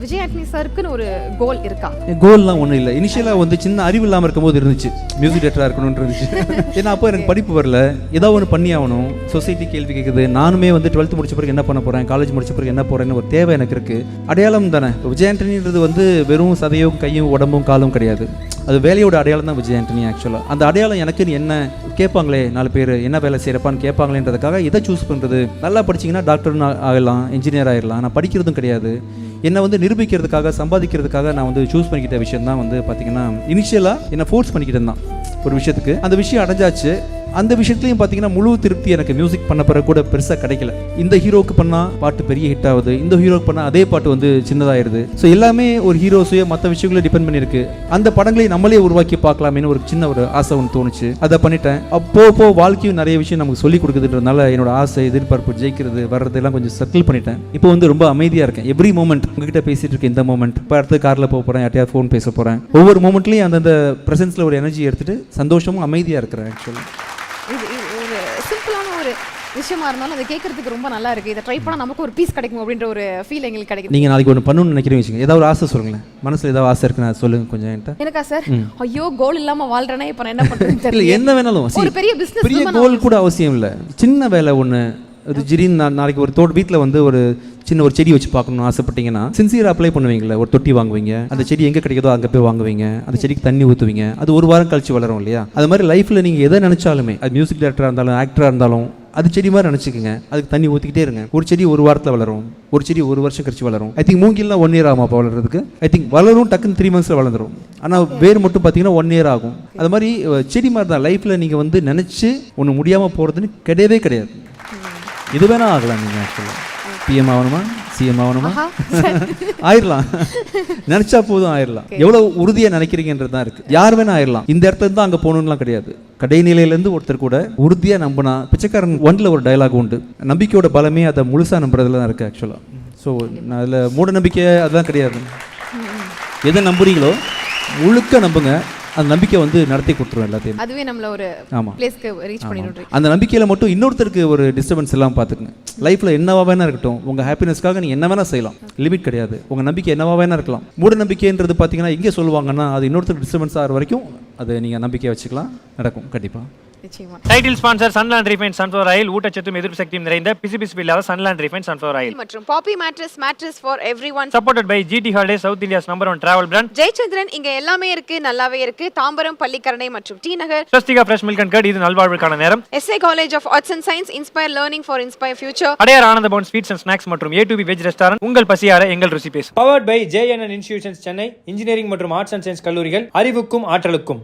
விஜய் ஆண்டனி சாருக்குன்னு ஒரு கோல் இருக்கா? கோல்லாம் ஒன்றும் இல்லை. இனிஷியலாக வந்து சின்ன அறிவு இல்லாமல் இருக்கும்போது இருந்துச்சு, மியூசிக் டேரக்டராக இருக்கணும்னு இருந்துச்சு. ஏன்னா அப்போ எனக்கு படிப்பு வரல, ஏதாவது ஒன்று பண்ணி ஆகணும். சொசைட்டி கேள்வி கேட்குது. நானுமே வந்து 12th முடிச்ச பிறகு என்ன பண்ண போகிறேன், காலேஜ் முடிச்ச பிறகு என்ன போகிறேன்னு ஒரு தேவை எனக்கு இருக்குது. அடையாளம் தானே விஜய் ஆண்டனின்றது. வந்து வெறும் சதையும் கையும் உடம்பும் காலும் கிடையாது, அது வேலையோட அடையாளம் தான் விஜய் ஆண்டனி. ஆக்சுவலாக அந்த அடையாளம் எனக்குன்னு என்ன கேட்பாங்களே, 4 பேர் என்ன வேலை செய்கிறப்பான்னு கேட்பாங்களேன்றதுக்காக எதை சூஸ் பண்ணுறது. நல்லா படிச்சிங்கன்னா டாக்டர்னு ஆகலாம், இன்ஜினியர் ஆகிடலாம். நான் படிக்கிறதும் கிடையாது. என்னை வந்து நிரூபிக்கிறதுக்காக, சம்பாதிக்கிறதுக்காக நான் வந்து சூஸ் பண்ணிக்கிட்ட விஷயம் தான் வந்து பார்த்தீங்கன்னா, இனிஷியலாக என்னை ஃபோர்ஸ் பண்ணிக்கிட்டு தான் ஒரு விஷயத்துக்கு. அந்த விஷயம் அடைஞ்சாச்சு. அந்த விஷயத்துலையும் பார்த்தீங்கன்னா முழு திருப்தி எனக்கு மியூசிக் பண்ண பிறகு கூட பெருசாக கிடைக்கல. இந்த ஹீரோவுக்கு பண்ணால் பாட்டு பெரிய ஹிட் ஆகுது, இந்த ஹீரோவுக்கு பண்ணால் அதே பாட்டு வந்து சின்னதாகிடுது. ஸோ எல்லாமே ஒரு ஹீரோஸையோ மற்ற விஷயங்களே டிபெண்ட் பண்ணியிருக்கு. அந்த படங்களை நம்மளே உருவாக்கி பார்க்கலாமேன்னு ஒரு சின்ன ஒரு ஆசை ஒன்று தோணுச்சு. அதை பண்ணிட்டேன். அப்போ வாழ்க்கையும் நிறைய விஷயம் நமக்கு சொல்லிக் கொடுக்குதுன்றதுனால என்னோட ஆசை, எதிர்பார்ப்பு, ஜெயிக்கிறது வர்றதெல்லாம் கொஞ்சம் செட்டில் பண்ணிட்டேன். இப்போ வந்து ரொம்ப அமைதியாக இருக்கேன். எவ்ரி மூமெண்ட் உங்ககிட்ட பேசிட்டு இருக்கேன். இந்த மூமெண்ட் இப்போ அடுத்து காரில் போக போகிறேன், யார்ட்டையாவது ஃபோன் பேச போகிறேன். ஒவ்வொரு மூமெண்ட்லையும் அந்தந்த ப்ரெசன்ஸில் ஒரு எனர்ஜி எடுத்துகிட்டு சந்தோஷமும் அமைதியாக இருக்கிறேன். ஆக்சுவலி இது ஒரு சிம்பிளான ஒரு விஷயமா இருந்தாலும் அதை கேட்கறதுக்கு ரொம்ப நல்லா இருக்கு. இதை ட்ரை பண்ணா நமக்கு ஒரு பீஸ் கிடைக்கும் அப்படின்ற ஒரு ஃபீல் எங்களுக்கு கிடைக்கும். நீங்கள் நாளைக்கு ஒன்று பண்ணணும்னு நினைக்கிறீங்க வச்சுங்க, ஏதாவது ஒரு ஆசை சொல்லுங்களேன். மனசில் ஏதாவது ஆசை இருக்குன்னு சொல்லுங்க கொஞ்சம் என்கிட்ட. எனக்கா சார்? ஐயோ, கோல் இல்லாம வாழ்றேனே, இப்போ நான் என்ன பண்றேன்னு இல்லை, தெரியல. என்ன வேணாலும் ஒரு பெரிய பிசினஸ், பெரிய கோல் கூட அவசியம் இல்லை. சின்ன வேலை ஒன்று, அது ஜிரின்னு நாளைக்கு ஒரு வீட்டில் வந்து ஒரு சின்ன ஒரு செடி வச்சு பார்க்கணும்னு ஆசைப்பட்டீங்கன்னா சின்சியராக அப்ளை பண்ணுவீங்களா? ஒரு தொட்டி வாங்குவீங்க, அந்த செடி எங்கே கிடைக்குதோ அங்கே போய் வாங்குவீங்க, அந்த செடிக்கு தண்ணி ஊற்றுவீங்க, அது ஒரு வாரம் கழிச்சு வளரும் இல்லையா? அது மாதிரி லைஃப்பில் நீங்கள் எதை நினச்சாலுமே, அது மியூசிக் டைரக்டராக இருந்தாலும் ஆக்டராக இருந்தாலும் அது செடி மாதிரி நினச்சிக்கோங்க. அதுக்கு தண்ணி ஊற்றிக்கிட்டே இருங்க. ஒரு செடி ஒரு வாரத்தில் வளரும், ஒரு செடி ஒரு வருஷம் கழிச்சு வளரும். ஐ திங்க் மூங்கில்லாம் 1 year ஆகும் அப்போ வளர்றதுக்கு. ஐ திங்க் வளரும் டக்குன்னு 3 months வளர்ந்துடும். ஆனால் வேர் மட்டும் பார்த்தீங்கன்னா 1 year ஆகும். அது மாதிரி செடி மாதிரி தான் லைஃப்பில் நீங்கள் வந்து நினச்சி ஒன்று முடியாமல் போகிறதுன்னு கிடையவே கிடையாது. இது வேணா ஆகலாம். நீங்கள் ஆக்சுவலாக பிஎம் ஆகணுமா, சிஎம் ஆகணுமா, ஆயிடலாம். நினைச்சா போதும், ஆயிடலாம். எவ்வளவு உறுதியா நினைக்கிறீங்கன்றது தான் இருக்கு. யார் வேணா ஆயிடலாம். இந்த இடத்துல இருந்து அங்க போகணும்லாம் கிடையாது. கடைநிலையிலேருந்து ஒருத்தர் கூட உறுதியா நம்பினா, பிச்சைக்காரன் 1ல ஒரு டயலாக் உண்டு, நம்பிக்கையோட பலமே அதை முழுசா நம்புறதுல தான் இருக்கு ஆக்சுவலா. ஸோ அதில் மூட நம்பிக்கை அதெல்லாம் கிடையாது. எதை நம்புறீங்களோ முழுக்க நம்புங்க. அந்த நம்பிக்கை வந்து நடத்தி கொடுத்துரும் எல்லாத்தையும். அதுவே நம்மள ஒரு பிளேஸ்க்கு ரீச் பண்ணிடும். அந்த நம்பிக்கையில மட்டும் இன்னொருத்தருக்கு ஒரு டிஸ்டர்பன்ஸ் எல்லாம் பார்த்துக்குங்க. லைஃப்ல என்னவா வேணா இருக்கட்டும், உங்க ஹாப்பினஸ்க்காக நீங்க என்ன வேணா செய்யலாம். லிமிட் கிடையாது. உங்க நம்பிக்கை என்னவா வேணா இருக்கலாம். மூட நம்பிக்கைன்றது பார்த்தீங்கன்னா எங்கே சொல்லுவாங்கன்னா, அது இன்னொருத்தருக்கு டிஸ்டர்பன்ஸ் ஆகிற வரைக்கும் அது நீங்க நம்பிக்கையை வச்சுக்கலாம், நடக்கும் கண்டிப்பா. Title sponsor Sunland refined sunflower oil. ஊட்டச்சத்தும் எதிர்ப்பு சக்தியும் நிறைந்த பிசுபிசுப்பு இல்லாத சன்லாண்ட் ரீஃபைண்ட் சன்ஃப்ளவர் ஆயில் மற்றும் poppy mattress for everyone. Supported by GT holiday, south India's number 1 travel brand. Jayachandran. இங்க எல்லாமே இருக்கு, நல்லாவே இருக்கு. தாம்பரம், பள்ளிக்கரணை மற்றும் T Nagar. Swastika fresh milk and curd. இது நல்வாழ்வுக்கான நேரம். SA college of arts and science, inspire learning for inspire future. Adyar Ananda Bhavan sweets and snacks மற்றும் A2B வெஜ் ரெஸ்டாரண்ட். உங்கள் பசியார எங்கள் ருசி பேசும். Powered by JNN institutions Chennai. Engineering மற்றும் ஆர்ட்ஸ் அண்ட் சயின்ஸ் கல்லூரிகள், அறிவுக்கும் ஆற்றலுக்கும்.